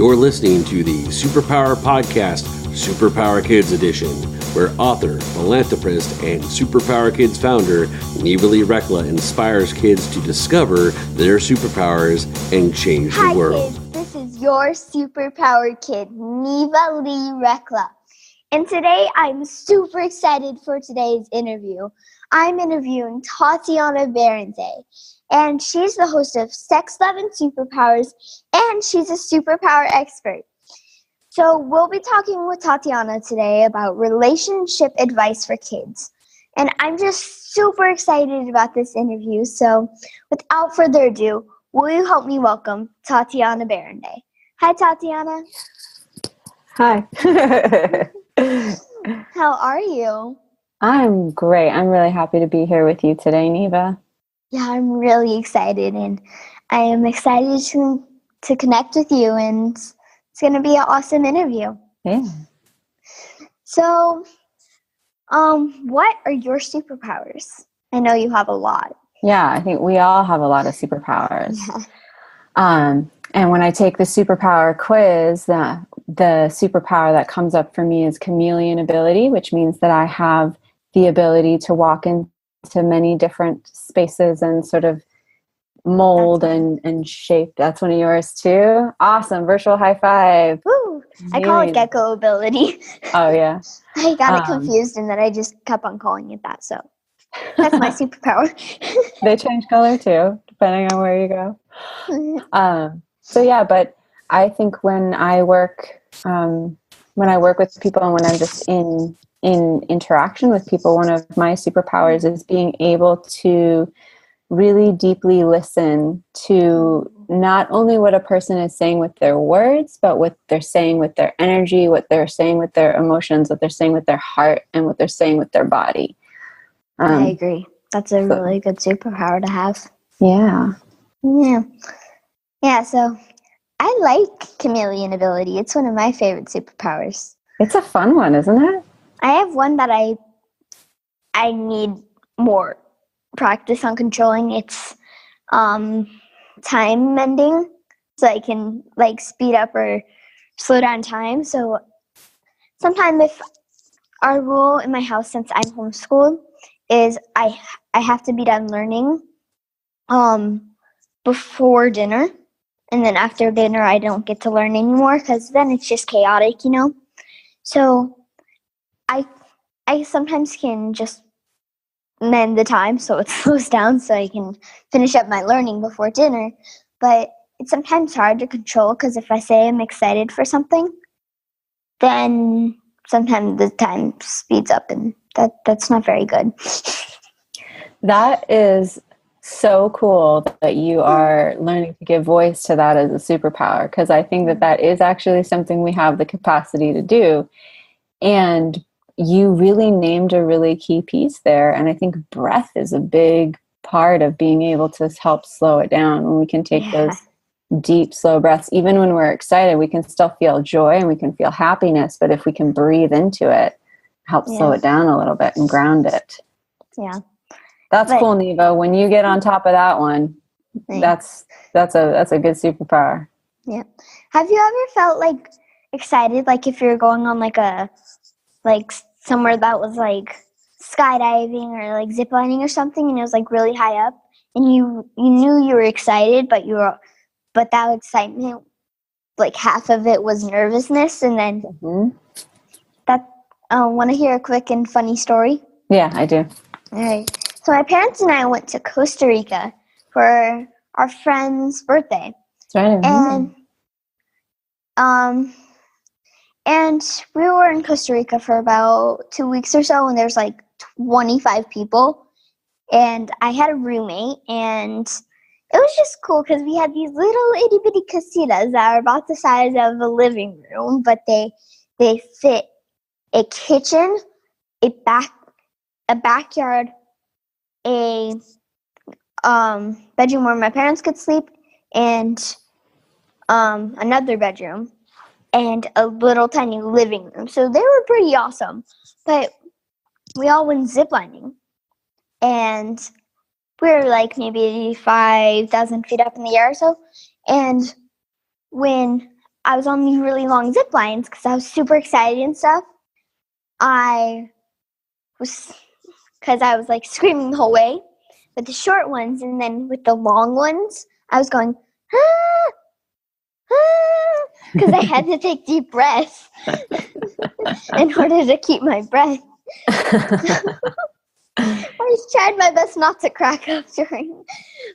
You're listening to the Superpower Podcast, Superpower Kids Edition, where author, philanthropist, and Superpower Kids founder Neva Lee Recla inspires kids to discover their superpowers and change the world. Hi kids, this is your superpower kid, Neva Lee Recla. And today I'm super excited for today's interview. I'm interviewing Tatiana Berindei, and she's the host of Sex, Love, and Superpowers, and she's a superpower expert. So we'll be talking with Tatiana today about relationship advice for kids. And I'm just super excited about this interview. So without further ado, will you help me welcome Tatiana Berindei? Hi, Tatiana. Hi. How are you? I'm great. I'm really happy to be here with you today, Neva. Yeah, I'm really excited, and I am excited to connect with you, and it's going to be an awesome interview. Yeah. So, what are your superpowers? I know you have a lot. Yeah, I think we all have a lot of superpowers. Yeah. And when I take the superpower quiz, the superpower that comes up for me is chameleon ability, which means that I have the ability to walk into many different spaces and sort of mold and shape. That's one of yours too. Awesome. Virtual high five. Woo! I call it gecko ability. Oh, yeah. I got it confused, and then I just kept on calling it that. So that's my superpower. They change color too, depending on where you go. So yeah, but I think when I work with people and when I'm just in interaction with people, one of my superpowers is being able to really deeply listen to not only what a person is saying with their words, but what they're saying with their energy, what they're saying with their emotions, what they're saying with their heart, and what they're saying with their body. I agree. That's a really good superpower to have. Yeah. Yeah. Yeah, so I like chameleon ability. It's one of my favorite superpowers. It's a fun one, isn't it? I have one that I need more practice on controlling. It's time mending, so I can like speed up or slow down time. So sometimes if our rule in my house, since I'm homeschooled, is I have to be done learning before dinner, and then after dinner I don't get to learn anymore because then it's just chaotic, you know. So I sometimes can just mend the time so it slows down so I can finish up my learning before dinner. But it's sometimes hard to control because if I say I'm excited for something, then sometimes the time speeds up, and that's not very good. That is so cool that you are learning to give voice to that as a superpower, because I think that is actually something we have the capacity to do. And you really named a really key piece there. And I think breath is a big part of being able to help slow it down. When we can take those deep, slow breaths, even when we're excited, we can still feel joy and we can feel happiness. But if we can breathe into it, help slow it down a little bit and ground it. Yeah. That's cool, Neva. When you get on top of that one, that's a good superpower. Yeah. Have you ever felt like excited, like if you're going on like somewhere that was like skydiving or like ziplining or something, and it was like really high up, and you knew you were excited, but that excitement, like half of it was nervousness, and then want to hear a quick and funny story? Yeah, I do. All right. So my parents and I went to Costa Rica for our friend's birthday. That's right. And we were in Costa Rica for about 2 weeks or so, and there's like 25 people. And I had a roommate, and it was just cool because we had these little itty bitty casitas that are about the size of a living room, but they fit a kitchen, a backyard, a bedroom where my parents could sleep, and another bedroom, and a little tiny living room. So they were pretty awesome. But we all went ziplining, and we were like maybe 5,000 feet up in the air or so. And when I was on these really long zip lines because I was super excited and stuff. Because I was like screaming the whole way with the short ones, and then with the long ones, I was going, ah, ah, because I had to take deep breaths in order to keep my breath. I just tried my best not to crack up during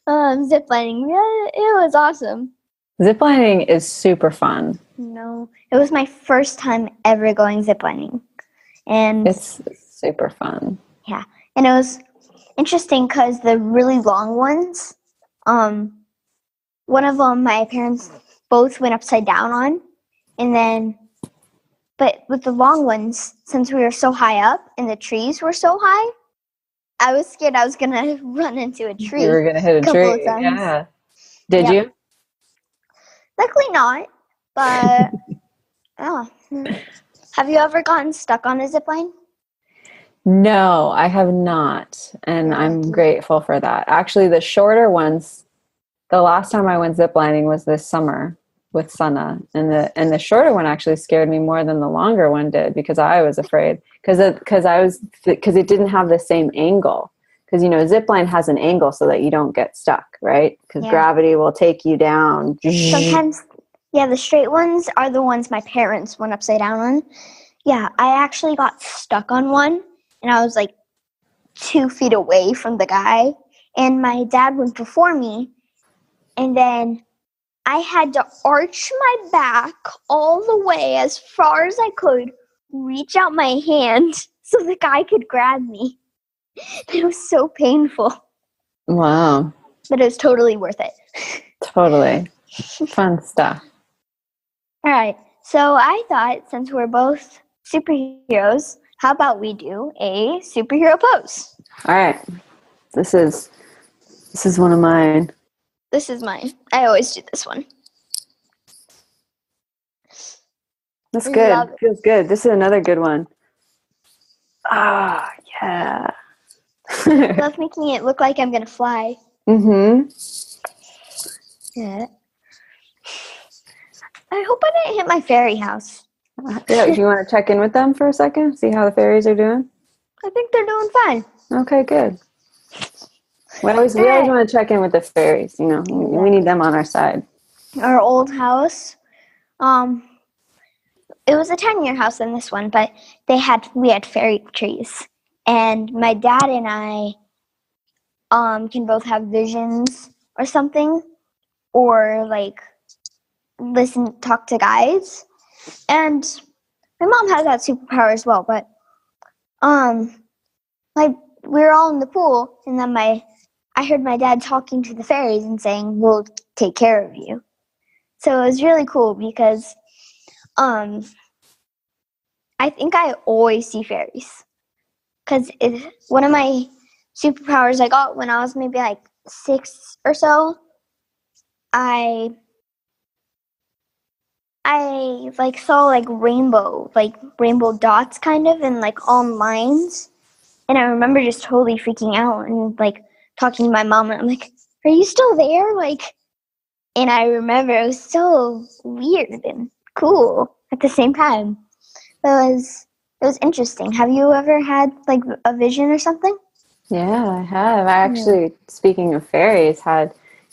ziplining. Yeah, it was awesome. Ziplining is super fun. No, it was my first time ever going ziplining. And it's super fun. Yeah, and it was interesting because the really long ones, one of them my parents both went upside down on, but with the long ones, since we were so high up and the trees were so high, I was scared I was going to run into a tree. You were going to hit a tree, yeah. Did you? Luckily not, but Have you ever gotten stuck on a zip line? No, I have not, and I'm grateful for that. Actually, the shorter ones, the last time I went ziplining was this summer with Sana, and the shorter one actually scared me more than the longer one did because I was afraid because it didn't have the same angle. Because zipline has an angle so that you don't get stuck, right? Because gravity will take you down. Sometimes, the straight ones are the ones my parents went upside down on. Yeah, I actually got stuck on one, and I was like 2 feet away from the guy, and my dad went before me, and then I had to arch my back all the way as far as I could, reach out my hand so the guy could grab me. It was so painful. Wow. But it was totally worth it. Totally. Fun stuff. All right. So I thought, since we're both superheroes, how about we do a superhero pose? All right. This is one of mine. This is mine. I always do this one. That's good. Feels good. This is another good one. Ah, yeah. I love making it look like I'm going to fly. Mm-hmm. Yeah. I hope I didn't hit my fairy house. Yeah, do you want to check in with them for a second? See how the fairies are doing? I think they're doing fine. Okay, good. We always want to check in with the fairies. We need them on our side. Our old house, it was a tinier house than this one, but we had fairy trees. And my dad and I can both have visions or something, or like talk to guides. And my mom has that superpower as well, but we were all in the pool, and then I heard my dad talking to the fairies and saying, "We'll take care of you." So it was really cool because I think I always see fairies. Because one of my superpowers I got when I was maybe like 6 or so, I saw rainbow dots kind of, and all lines. And I remember just totally freaking out and talking to my mom, and I'm like, "Are you still there?" And I remember it was so weird and cool at the same time. It was interesting. Have you ever had a vision or something? Yeah, I have. I actually, speaking of fairies,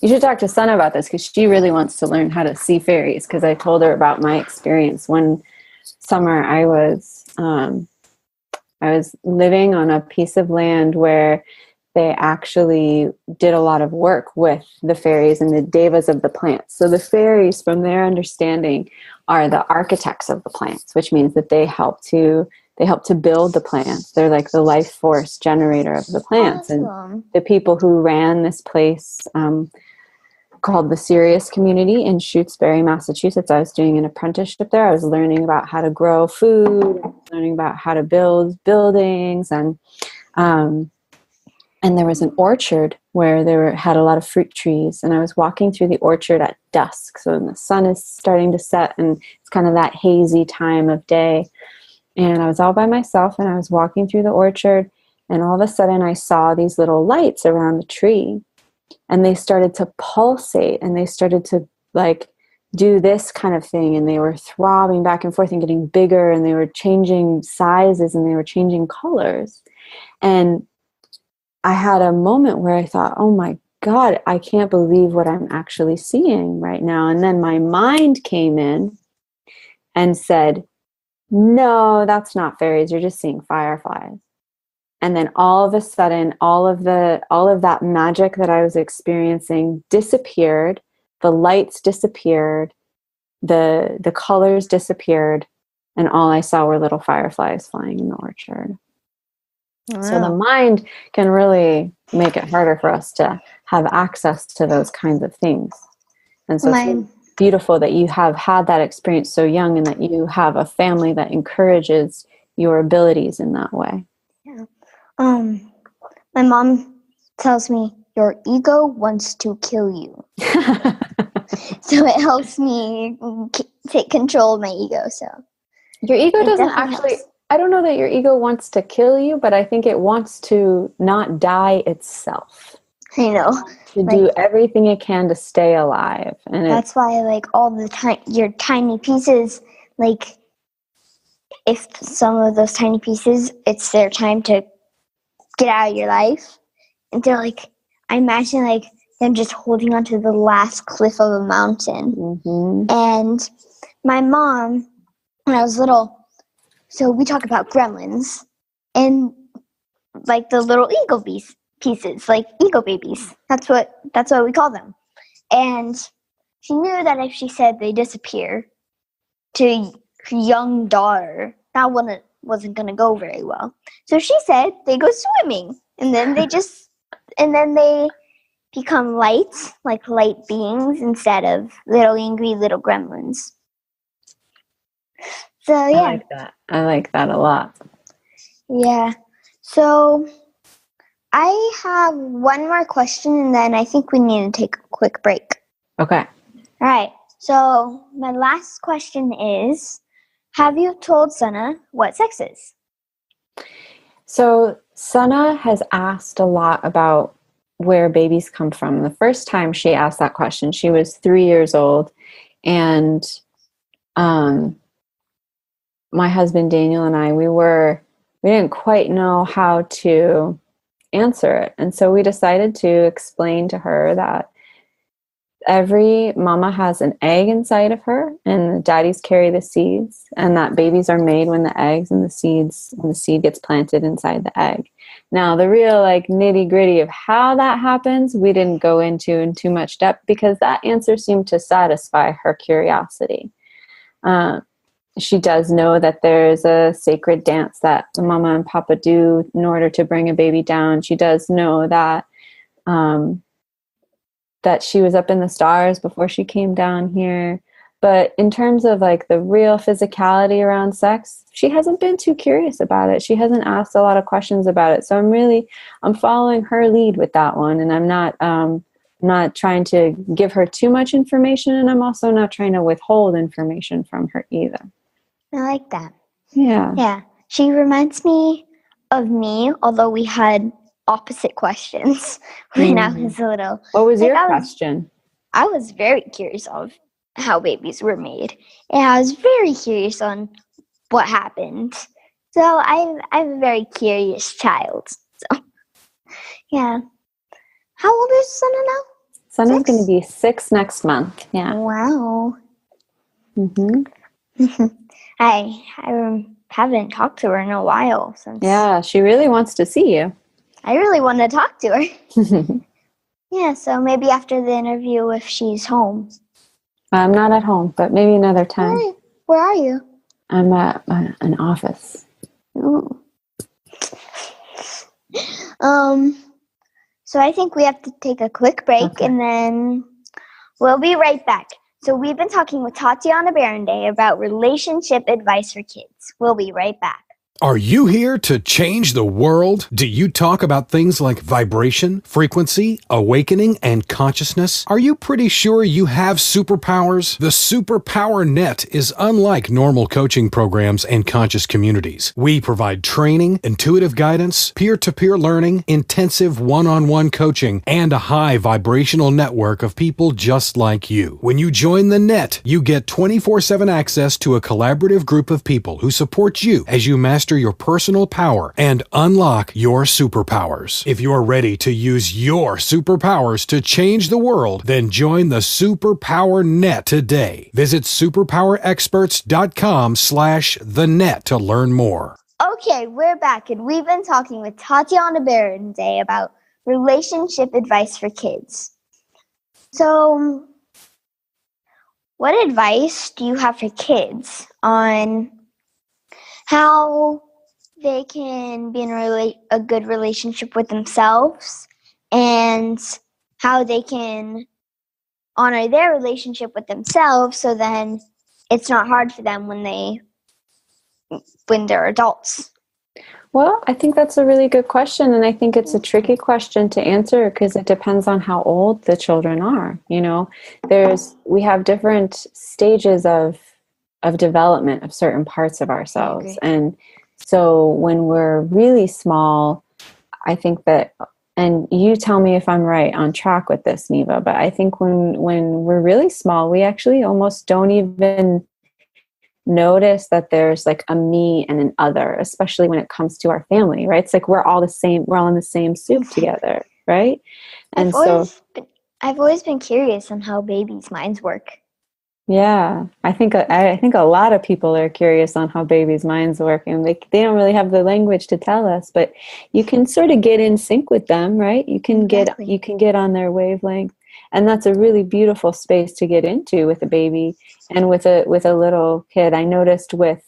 you should talk to Sana about this because she really wants to learn how to see fairies, because I told her about my experience. One summer I was living on a piece of land where they actually did a lot of work with the fairies and the devas of the plants. So the fairies, from their understanding, are the architects of the plants, which means that they help to build the plants. They're like the life force generator of the plants. Awesome. And the people who ran this place, called the Sirius Community in Shutesbury, Massachusetts. I was doing an apprenticeship there. I was learning about how to grow food, learning about how to build buildings, and there was an orchard where had a lot of fruit trees, and I was walking through the orchard at dusk. So when the sun is starting to set, and it's kind of that hazy time of day. And I was all by myself, and I was walking through the orchard, and all of a sudden I saw these little lights around the tree, and they started to pulsate, and they started to do this kind of thing, and they were throbbing back and forth and getting bigger, and they were changing sizes and they were changing colors. And I had a moment where I thought, oh my God, I can't believe what I'm actually seeing right now. And then my mind came in and said, no, that's not fairies. You're just seeing fireflies. And then all of a sudden, all of that magic that I was experiencing disappeared. The lights disappeared. The colors disappeared. And all I saw were little fireflies flying in the orchard. Wow. So the mind can really make it harder for us to have access to those kinds of things. And so it's beautiful that you have had that experience so young, and that you have a family that encourages your abilities in that way. Yeah. My mom tells me your ego wants to kill you. So it helps me take control of my ego. So your ego doesn't actually helps. I don't know that your ego wants to kill you, but I think it wants to not die itself. I know. To do everything it can to stay alive. And that's why, like, all the time, your tiny pieces, like, if some of those tiny pieces, it's their time to get out of your life. And they're like, I imagine, like, them just holding onto the last cliff of a mountain. Mm-hmm. And my mom, when I was little, so we talk about gremlins and, like, the little ego pieces, like ego babies. That's what we call them. And she knew that if she said they disappear to her young daughter, that wasn't going to go very well. So she said they go swimming, and then they become light, like light beings, instead of little angry little gremlins. So yeah, I like that a lot. Yeah. So I have one more question, and then I think we need to take a quick break. Okay. All right. So my last question is, have you told Sana what sex is? So Sana has asked a lot about where babies come from. The first time she asked that question, she was 3 years old, and my husband Daniel and I, we didn't quite know how to answer it. And so we decided to explain to her that every mama has an egg inside of her, and the daddies carry the seeds, and that babies are made when the eggs and the seed gets planted inside the egg. Now, the real like nitty gritty of how that happens, we didn't go into in too much depth, because that answer seemed to satisfy her curiosity. She does know that there is a sacred dance that the mama and papa do in order to bring a baby down. She does know that that she was up in the stars before she came down here. But in terms of like the real physicality around sex, she hasn't been too curious about it. She hasn't asked a lot of questions about it. So I'm following her lead with that one. And I'm not trying to give her too much information. And I'm also not trying to withhold information from her either. I like that. Yeah. Yeah. She reminds me of me, although we had opposite questions when I was little. What was your question? I was very curious of how babies were made, and I was very curious on what happened. So I'm a very curious child. So yeah. How old is Sana now? Sana's going to be 6 next month. Yeah. Wow. I haven't talked to her in a while since. Yeah, she really wants to see you. I really want to talk to her. Yeah, so maybe after the interview, if she's home. I'm not at home, but maybe another time. Where are you? I'm at an office. Ooh. So I think we have to take a quick break, and then we'll be right back. So we've been talking with Tatiana Berindei about relationship advice for kids. We'll be right back. Are you here to change the world? Do you talk about things like vibration, frequency, awakening, and consciousness? Are you pretty sure you have superpowers? The Superpower Net is unlike normal coaching programs and conscious communities. We provide training, intuitive guidance, peer-to-peer learning, intensive one-on-one coaching, and a high vibrational network of people just like you. When you join the net, you get 24/7 access to a collaborative group of people who support you as you master your personal power and unlock your superpowers. If you're ready to use your superpowers to change the world, then join the Superpower Net today. Visit superpowerexperts.com/the-net to learn more. Okay, we're back, and we've been talking with Tatiana Berindei about relationship advice for kids. So, what advice do you have for kids on how they can be in a good relationship with themselves and how they can honor their relationship with themselves so then it's not hard for them when they're adults? Well, I think that's a really good question, and I think it's a tricky question to answer because it depends on how old the children are. You know, we have different stages of development of certain parts of ourselves, and so when we're really small, I think that, and you tell me if I'm right on track with this, Neva, but I think when we're really small, we actually almost don't even notice that there's like a me and an other, especially when it comes to our family, right? It's like we're all the same, we're all in the same soup together, right? And I've always been curious on how babies' minds work. Yeah, I think a lot of people are curious on how babies' minds work, and they don't really have the language to tell us, but you can sort of get in sync with them, right? You can get on their wavelength, and that's a really beautiful space to get into with a baby and with a little kid. I noticed I've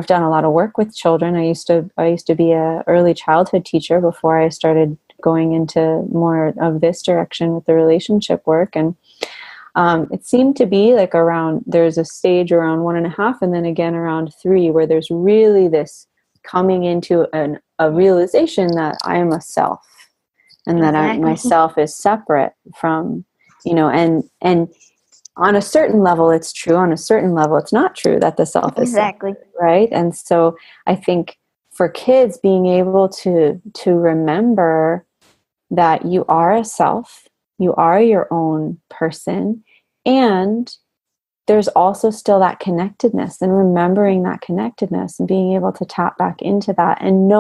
done a lot of work with children. I used to be a early childhood teacher before I started going into more of this direction with the relationship work, and it seemed to be like there's a stage around 1.5 and then again around 3 where there's really this coming into a realization that I am a self and that myself is separate from, and on a certain level it's true, on a certain level it's not true that the self is separate, right? And so I think for kids being able to remember that you are a self, you are your own person, and there's also still that connectedness, and remembering that connectedness and being able to tap back into that and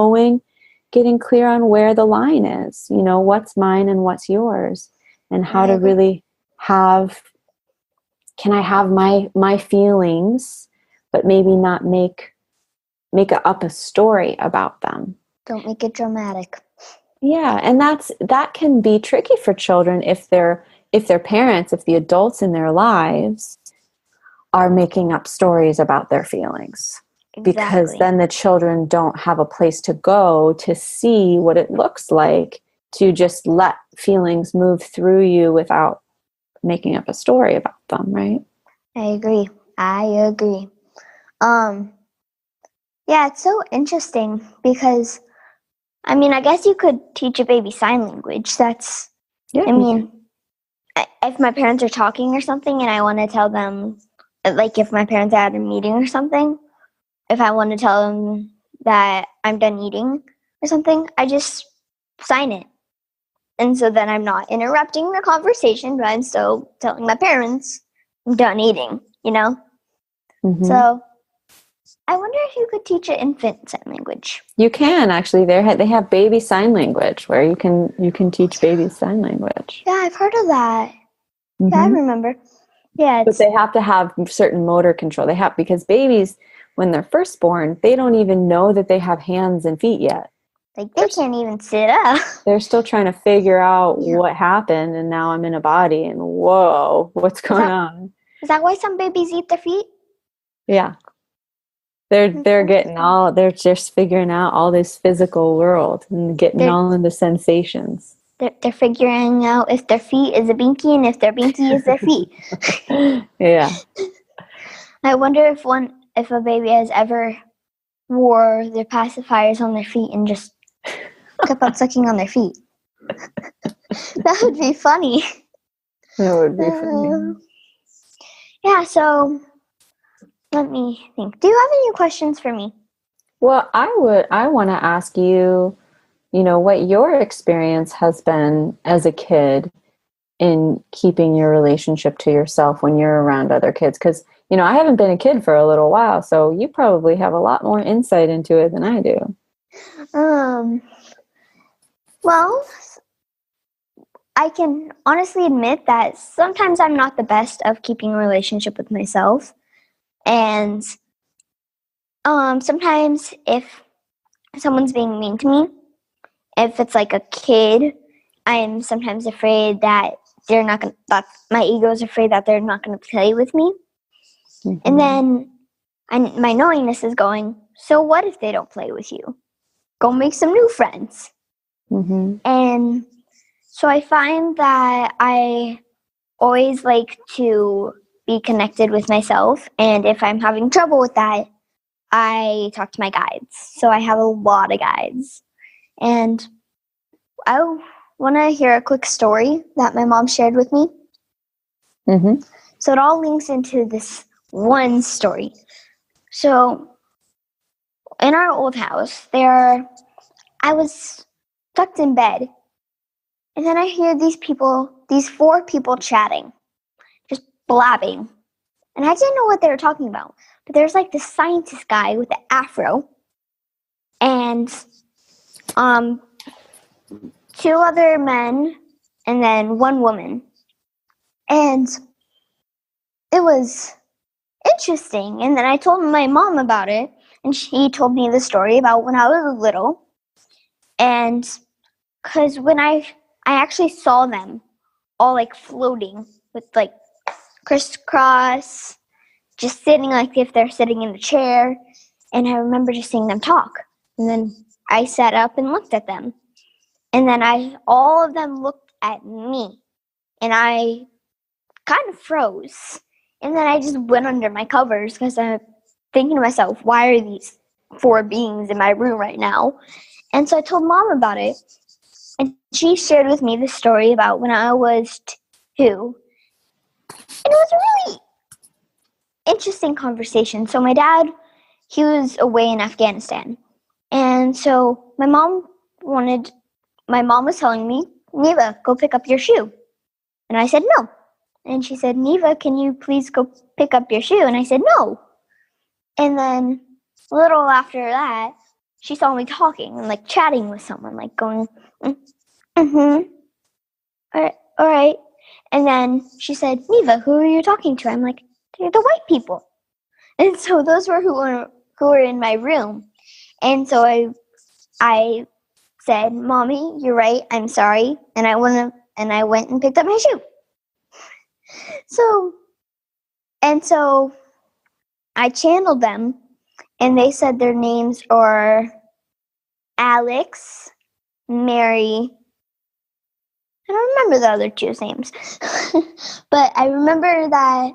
getting clear on where the line is, what's mine and what's yours, and how to really can I have my feelings, but maybe not make up a story about them. Don't make it dramatic. Yeah, and that can be tricky for children if their parents, if the adults in their lives are making up stories about their feelings. Exactly. Because then the children don't have a place to go to see what it looks like to just let feelings move through you without making up a story about them, right? I agree. Yeah, it's so interesting because I guess you could teach a baby sign language. If my parents are talking or something and I want to tell them, like if my parents are at a meeting or something, if I want to tell them that I'm done eating or something, I just sign it. And so then I'm not interrupting the conversation, but I'm still telling my parents I'm done eating, Mm-hmm. So I wonder if you could teach an infant sign language. You can actually. They have baby sign language where you can teach babies sign language. Yeah, I've heard of that. Mm-hmm. Yeah, I remember. Yeah, but they have to have certain motor control. Because babies, when they're first born, they don't even know that they have hands and feet yet. Like they can't even sit up. They're still trying to figure out what happened, and now I'm in a body, and whoa, what's going on? Is that why some babies eat their feet? Yeah. They're just figuring out all this physical world and getting all of the sensations. They're figuring out if their feet is a binky and if their binky is their feet. Yeah. I wonder if a baby has ever wore their pacifiers on their feet and just kept on sucking on their feet. That would be funny. That would be funny. Yeah, so let me think. Do you have any questions for me? Well, I want to ask you, what your experience has been as a kid in keeping your relationship to yourself when you're around other kids. Because, I haven't been a kid for a little while, so you probably have a lot more insight into it than I do. Well, I can honestly admit that sometimes I'm not the best of keeping a relationship with myself. And sometimes if someone's being mean to me, if it's like a kid, I'm sometimes afraid that that my ego is afraid that they're not going to play with me. Mm-hmm. And then my knowingness is going, so what if they don't play with you? Go make some new friends. Mm-hmm. And so I find that I always like to be connected with myself. And if I'm having trouble with that, I talk to my guides. So I have a lot of guides. And I want to hear a quick story that my mom shared with me. Mm-hmm. So it all links into this one story. So in our old house, I was tucked in bed, and then I hear these 4 people chatting, just blabbing. And I didn't know what they were talking about. But there's like this scientist guy with an afro, and 2 other men, and then 1 woman. And it was interesting. And then I told my mom about it, and she told me the story about when I was little. And because when I actually saw them all like floating with like crisscross, just sitting like if they're sitting in a chair. And I remember just seeing them talk. And then I sat up and looked at them. And then all of them looked at me. And I kind of froze. And then I just went under my covers because I'm thinking to myself, why are these 4 beings in my room right now? And so I told Mom about it. And she shared with me the story about when I was 2. And it was a really interesting conversation. So my dad, he was away in Afghanistan. And so my mom was telling me, Neva, go pick up your shoe. And I said, no. And she said, Neva, can you please go pick up your shoe? And I said, no. And then a little after that, she saw me talking and like chatting with someone, like going, all right. And then she said, Neva, who are you talking to? I'm like, they're the white people. And so those were who were in my room. And so I said, Mommy, you're right. I'm sorry. And I went and picked up my shoe. So I channeled them, and they said their names are Alex, Mary. I don't remember the other 2's names. But I remember that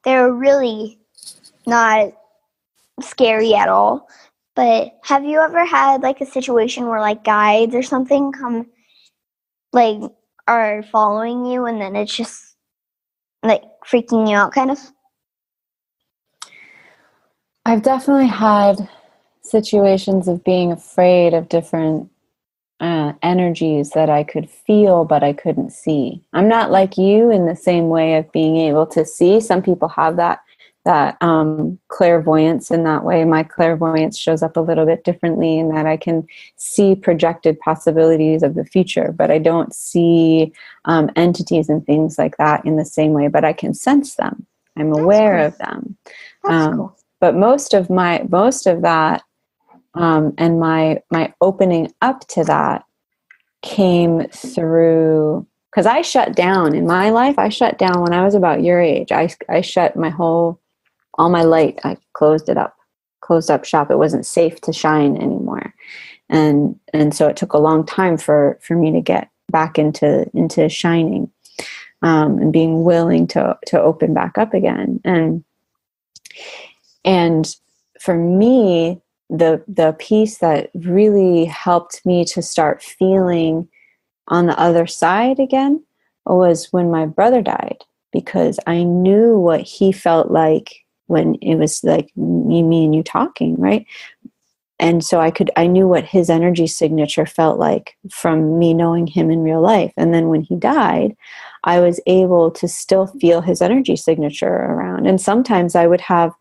they were really not scary at all. But have you ever had like a situation where like guides or something are following you, and then it's just like freaking you out kind of? I've definitely had situations of being afraid of different energies that I could feel, but I couldn't see. I'm not like you in the same way of being able to see. Some people have that clairvoyance in that way. My clairvoyance shows up a little bit differently in that I can see projected possibilities of the future, but I don't see entities and things like that in the same way, but I can sense them. I'm aware of them. That's cool. But most of that and my opening up to that came through, because I shut down in my life. I shut down when I was about your age. I shut all my light. I closed up shop. It wasn't safe to shine anymore. And so it took a long time for me to get back into shining, and being willing to open back up again. And for me, the piece that really helped me to start feeling on the other side again was when my brother died, because I knew what he felt like when it was like me and you talking, right? And so I knew what his energy signature felt like from me knowing him in real life. And then when he died, I was able to still feel his energy signature around. And sometimes I would have,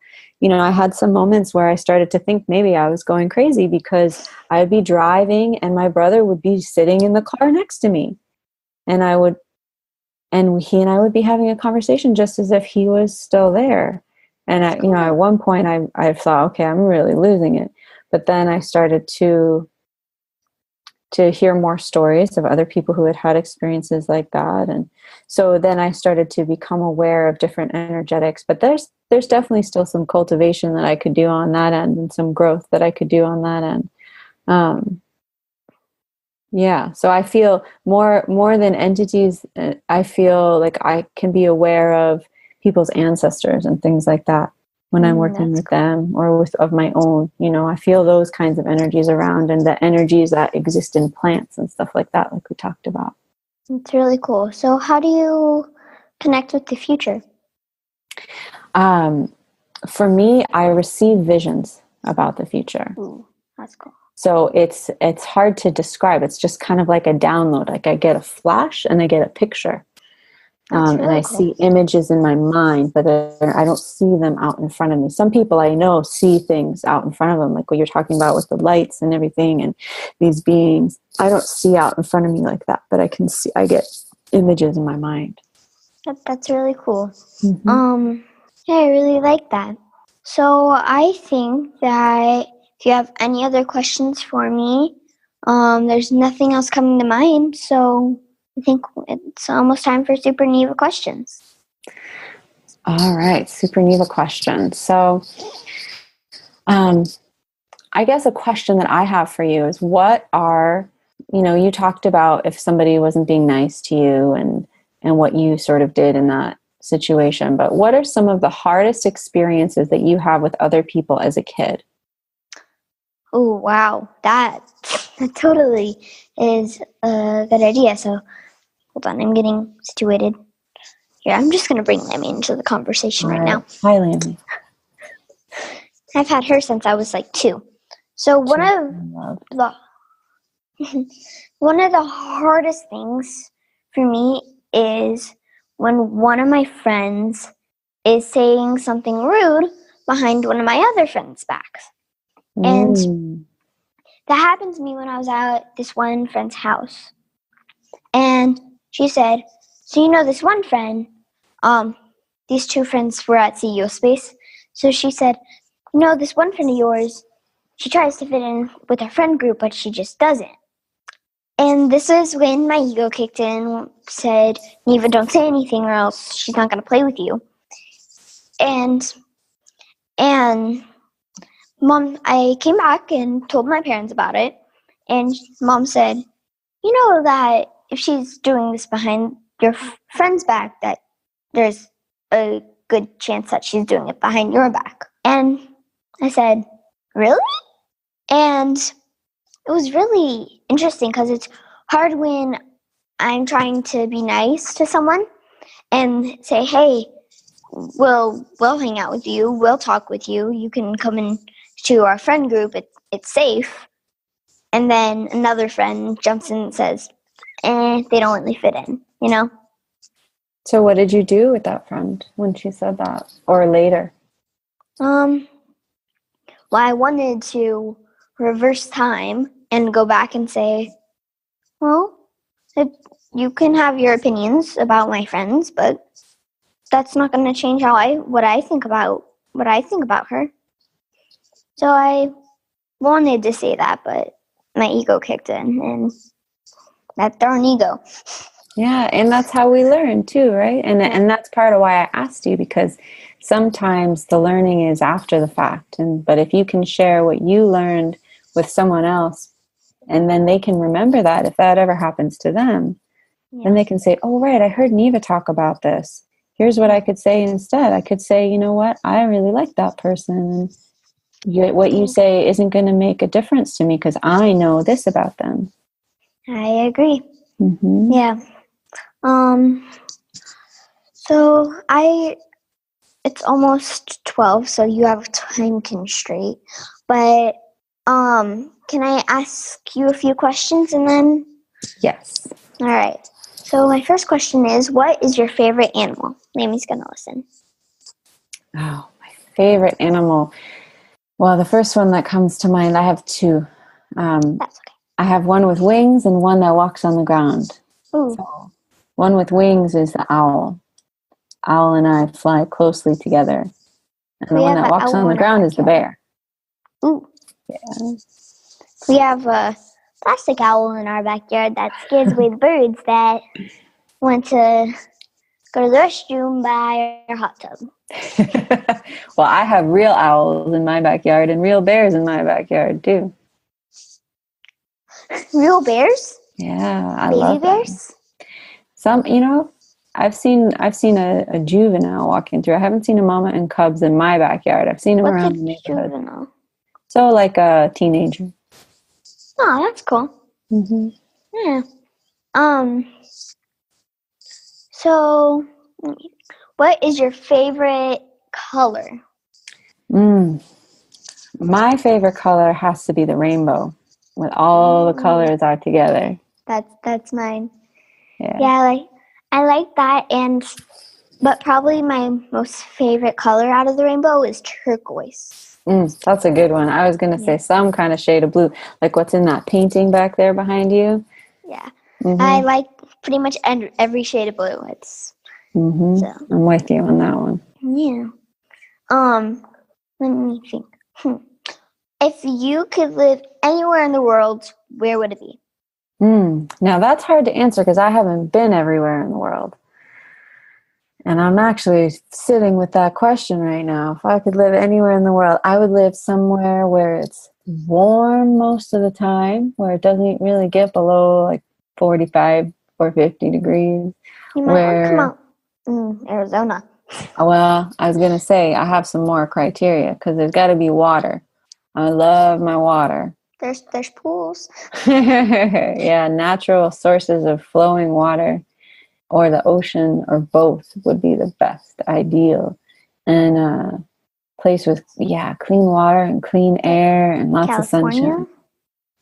I had some moments where I started to think maybe I was going crazy, because I would be driving and my brother would be sitting in the car next to me. And he and I would be having a conversation just as if he was still there. And at one point I thought, okay, I'm really losing it. But then I started to hear more stories of other people who had had experiences like that. And so then I started to become aware of different energetics. But there's definitely still some cultivation that I could do on that end, and some growth that I could do on that end. So I feel more than entities, I feel like I can be aware of people's ancestors and things like that when I'm working with them, or of my own. I feel those kinds of energies around, and the energies that exist in plants and stuff like that, like we talked about. It's really cool. So how do you connect with the future? For me, I receive visions about the future. Ooh, that's cool. So it's hard to describe. It's just kind of like a download. Like I get a flash and I get a picture. And I see images in my mind, but I don't see them out in front of me. Some people I know see things out in front of them, like what you're talking about with the lights and everything and these beings. I don't see out in front of me like that, but I get images in my mind. That's really cool. Mm-hmm. Yeah, I really like that. So I think that if you have any other questions for me, there's nothing else coming to mind. So I think it's almost time for Super Neva questions. All right, Super Neva questions. So I guess a question that I have for you is, what are, you talked about if somebody wasn't being nice to you and what you sort of did in that situation, but what are some of the hardest experiences that you have with other people as a kid? Oh, wow. That totally is a good idea. So hold on, I'm getting situated. Here, I'm just going to bring Lemmy into the conversation right now. Hi, Lemmy. I've had her since I was like 2. So one of the hardest things for me is when one of my friends is saying something rude behind one of my other friends' backs. And that happened to me when I was at this one friend's house. And she said, so this one friend, these 2 friends were at CEO Space. So she said, this one friend of yours, she tries to fit in with our friend group, but she just doesn't. And this is when my ego kicked in, said, Neva, don't say anything or else she's not going to play with you. And Mom, I came back and told my parents about it. And Mom said, that if she's doing this behind your friend's back, that there's a good chance that she's doing it behind your back. And I said, really? And it was really interesting because it's hard when I'm trying to be nice to someone and say, hey, we'll hang out with you, we'll talk with you, you can come into our friend group, it's safe. And then another friend jumps in and says, they don't really fit in, So what did you do with that friend when she said that, or later? Well, I wanted to reverse time and go back and say, well, you can have your opinions about my friends, but that's not going to change what I think about her. So I wanted to say that, but my ego kicked in, and that darn ego. Yeah, and that's how we learn too, right? And that's part of why I asked you, because sometimes the learning is after the fact. But if you can share what you learned with someone else, and then they can remember that if that ever happens to them, then they can say, oh, right, I heard Neva talk about this. Here's what I could say instead. I could say, you know what, I really like that person. what you say isn't going to make a difference to me because I know this about them. I agree. Mm-hmm. Yeah. So it's almost 12, so you have a time constraint. But can I ask you a few questions and then? Yes. All right. So my first question is, what is your favorite animal? Lammy's going to listen. Oh, my favorite animal. Well, the first one that comes to mind, I have two. That's okay. I have one with wings and one that walks on the ground. Ooh. So, one with wings is the owl. Owl and I fly closely together. And the one that walks on the ground is the bear. Ooh. Yeah. We have a plastic owl in our backyard that scares away the birds that want to go to the restroom by our hot tub. Well, I have real owls in my backyard and real bears in my backyard too. Real bears? Yeah, I Baby love bears? them. Some, I've seen a juvenile walking through. I haven't seen a mama and cubs in my backyard. I've seen them around the neighborhood. Juvenile? So like a teenager. Oh, that's cool. Mm-hmm. Yeah. So, what is your favorite color? My favorite color has to be the rainbow, when all the colors are together. That's mine. Yeah, I like that, but probably my most favorite color out of the rainbow is turquoise. That's a good one. I was going to say some kind of shade of blue, like what's in that painting back there behind you. Yeah. Mm-hmm. I like pretty much every shade of blue. I'm with you on that one. Yeah. Let me think. If you could live anywhere in the world, where would it be? Now that's hard to answer because I haven't been everywhere in the world. And I'm actually sitting with that question right now. If I could live anywhere in the world, I would live somewhere where it's warm most of the time, where it doesn't really get below like 45 or 50 degrees. You might want to come out Arizona. Well, I was going to say, I have some more criteria because there's got to be water. I love my water. There's pools. Yeah, natural sources of flowing water or the ocean or both would be the best, ideal. And a place with, clean water and clean air and lots of sunshine.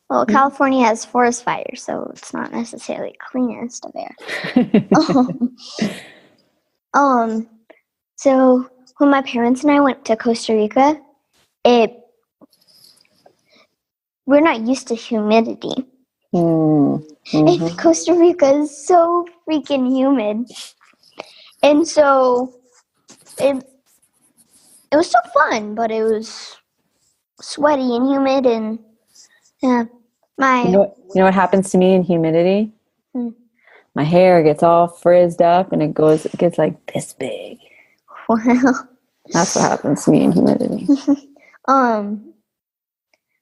Well, California has forest fires, so it's not necessarily cleanest of air. So when my parents and I went to Costa Rica, we're not used to humidity. Costa Rica is so freaking humid. And so it was so fun, but it was sweaty and humid and you know what happens to me in humidity? My hair gets all frizzed up and it gets like this big. Wow. That's what happens to me in humidity.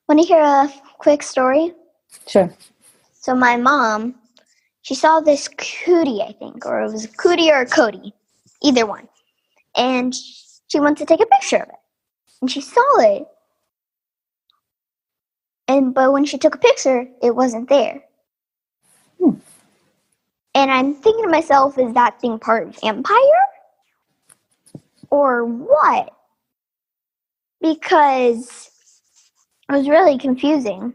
Want to hear a quick story? Sure. So my mom, she saw this cootie, I think, or it was a cootie or a Cody, either one. And she wanted to take a picture of it. And she saw it. But when she took a picture, it wasn't there. And I'm thinking to myself, is that thing part of Empire? Or what? Because it was really confusing.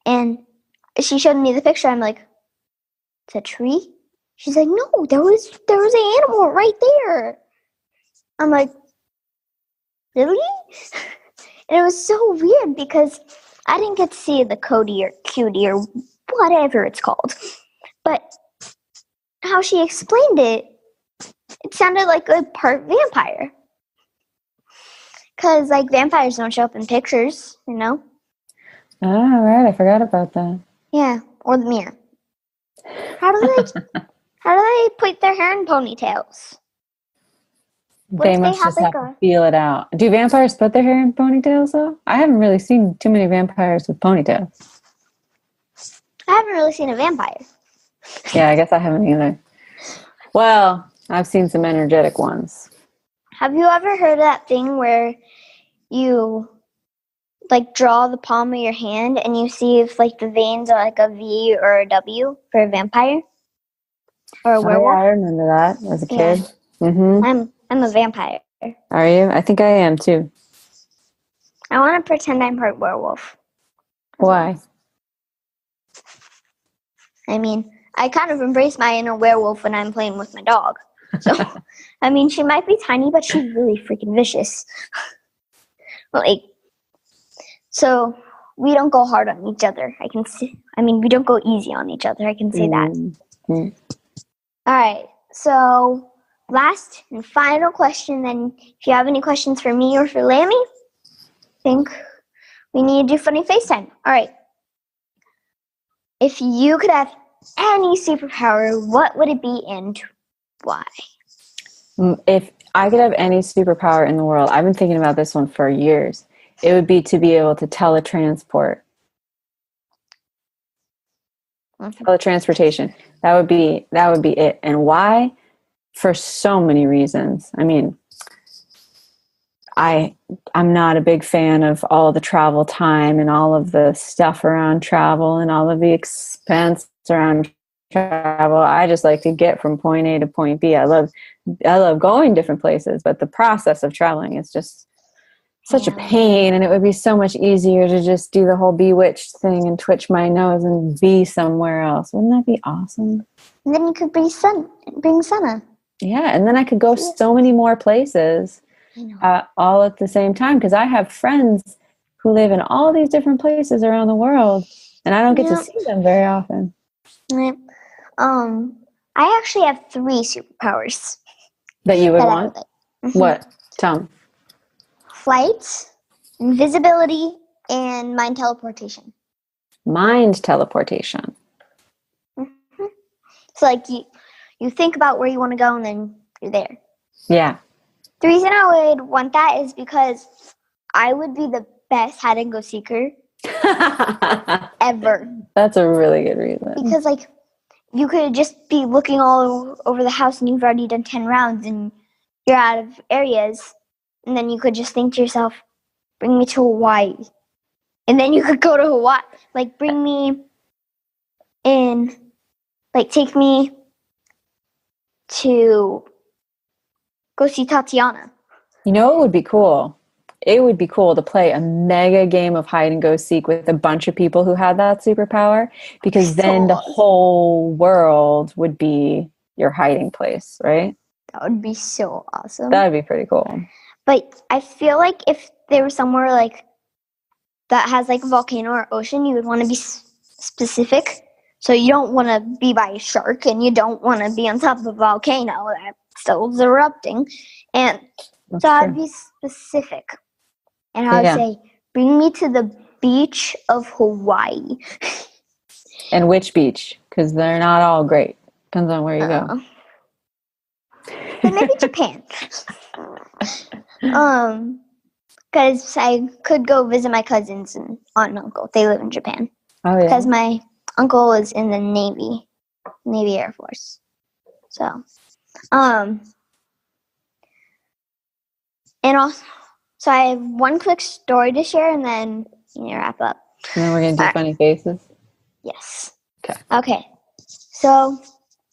And she showed me the picture. I'm like, it's a tree? She's like, no, there was an animal right there. I'm like, really? And it was so weird because I didn't get to see the Cody or cutie or whatever it's called. But how she explained it, it sounded like a part vampire. Because, like, vampires don't show up in pictures, you know? Oh, right. I forgot about that. Yeah, or the mirror. How do they put their hair in ponytails? They must just have to feel it out. Do vampires put their hair in ponytails, though? I haven't really seen too many vampires with ponytails. I haven't really seen a vampire. Yeah, I guess I haven't either. Well, I've seen some energetic ones. Have you ever heard of that thing where you like draw the palm of your hand and you see if like the veins are like a V or a W for a vampire or a werewolf. Yeah, I remember that as a kid. Yeah. Mm-hmm. I'm a vampire. Are you? I think I am too. I want to pretend I'm part werewolf. Why? I mean, I kind of embrace my inner werewolf when I'm playing with my dog. So, I mean, she might be tiny, but she's really freaking vicious. Like, so we don't go hard on each other. We don't go easy on each other. I can say that. Mm-hmm. All right. So, last and final question. Then, if you have any questions for me or for Lammy, I think we need to do funny FaceTime. All right. If you could have any superpower, what would it be and why? If I could have any superpower in the world, I've been thinking about this one for years. It would be to be able to teletransport. Teletransportation. That would be it. And why? For so many reasons. I mean, I'm not a big fan of all the travel time and all of the stuff around travel and all of the expense around travel. I just like to get from point A to point B. I love going different places, but the process of traveling is just such a pain, and it would be so much easier to just do the whole bewitched thing and twitch my nose and be somewhere else. Wouldn't that be awesome? And then you could bring Senna. Yeah, and then I could go so many more places all at the same time, because I have friends who live in all these different places around the world, and I don't get to see them very often. Yep. I actually have 3 superpowers. That you would want? What? Tell me. Flight, invisibility, and mind teleportation. Mind teleportation. Mm-hmm. So like you think about where you want to go and then you're there. Yeah. The reason I would want that is because I would be the best hide and go seeker ever. That's a really good reason. Because like you could just be looking all over the house and you've already done 10 rounds and you're out of areas. And then you could just think to yourself, bring me to Hawaii. And then you could go to Hawaii. Like, bring me in, like, take me to go see Tatiana. You know what would be cool? It would be cool to play a mega game of hide and go seek with a bunch of people who had that superpower, because then the whole world would be your hiding place, right? That would be so awesome. That would be pretty cool. But I feel like if there was somewhere like that has like a volcano or ocean, you would want to be specific. So you don't want to be by a shark, and you don't want to be on top of a volcano that still is erupting. And so I'd be specific. And I would say, bring me to the beach of Hawaii. And which beach? Because they're not all great. Depends on where you go. But maybe Japan. Because I could go visit my cousins and aunt and uncle. They live in Japan. Oh, yeah. Because my uncle is in the Navy Air Force. So, and also, so I have one quick story to share, and then wrap up. And then we're gonna do funny faces. Yes. Okay. Okay. So,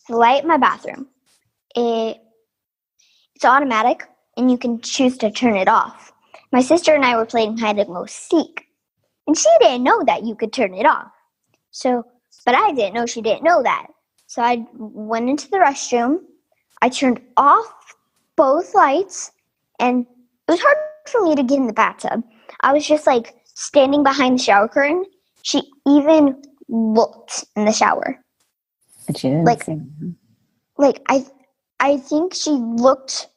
the light in my bathroom, it's automatic, and you can choose to turn it off. My sister and I were playing hide and go seek, and she didn't know that you could turn it off. So, but I didn't know she didn't know that. So I went into the restroom. I turned off both lights, and it was hard for me to get in the bathtub. I was just like standing behind the shower curtain. She even looked in the shower. And she didn't see me. Like I think she looked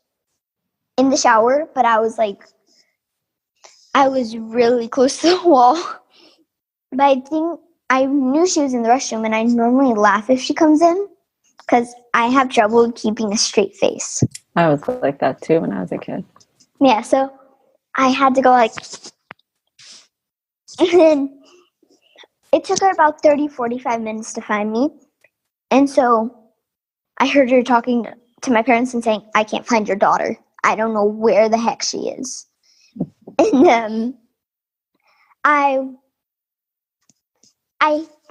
in the shower, but I was really close to the wall. But I think I knew she was in the restroom, and I normally laugh if she comes in because I have trouble keeping a straight face. I was like that too when I was a kid. Yeah, so I had to go and then it took her about 30-45 minutes to find me. And so I heard her talking to my parents and saying, I can't find your daughter. I don't know where the heck she is. And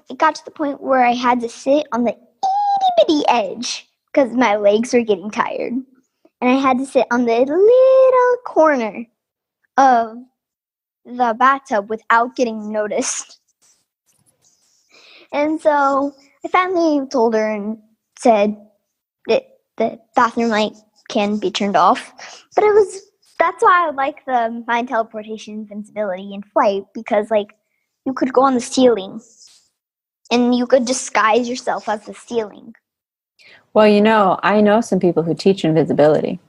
it got to the point where I had to sit on the itty bitty edge because my legs were getting tired. And I had to sit on the little corner of the bathtub without getting noticed. And so I finally told her and said that the bathroom light can be turned off. But that's why I like the mind teleportation, invincibility, and flight, because you could go on the ceiling and you could disguise yourself as the ceiling. Well, I know some people who teach invisibility.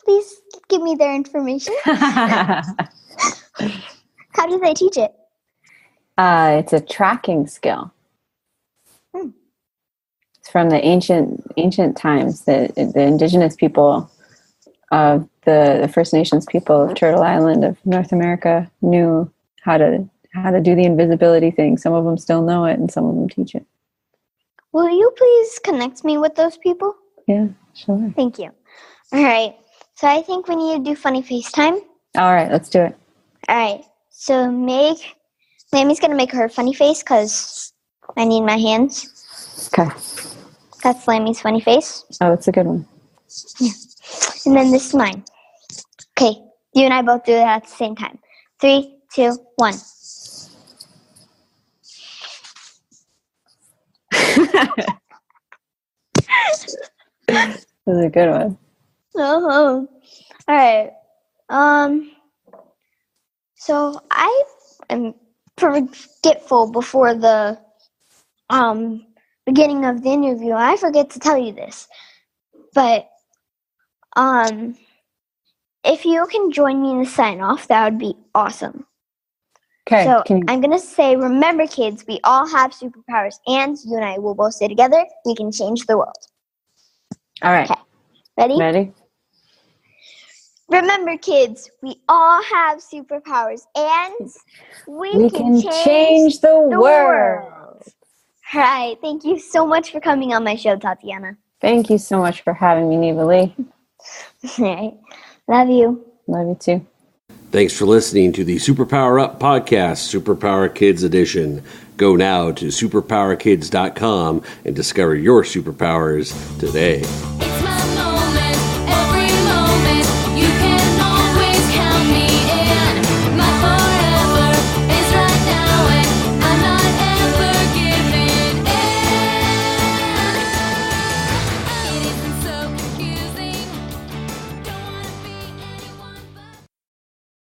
Please give me their information. How do they teach it? It's a tracking skill. It's from the ancient times. The indigenous people of the First Nations people of Turtle Island of North America knew how to do the invisibility thing. Some of them still know it, and some of them teach it. Will you please connect me with those people? Yeah, sure. Thank you. All right. So I think we need to do funny FaceTime. All right, let's do it. All right. So Lammy's going to make her funny face because I need my hands. Okay. That's Lammy's funny face. Oh, it's a good one. Yeah. And then this is mine. Okay. You and I both do that at the same time. 3, 2, 1. That was a good one. Oh. All right. So I am forgetful before the beginning of the interview. I forget to tell you this, but if you can join me in the sign off, that would be awesome. Okay. So I'm gonna say, remember, kids, we all have superpowers, and you and I will both say together, we can change the world. All right. Okay. Ready? Ready? Remember, kids, we all have superpowers, and we can change the world. All right. Thank you so much for coming on my show, Tatiana. Thank you so much for having me, Neva Lee. All right. Love you. Love you too. Thanks for listening to the Superpower Up Podcast, Superpower Kids Edition. Go now to superpowerkids.com and discover your superpowers today.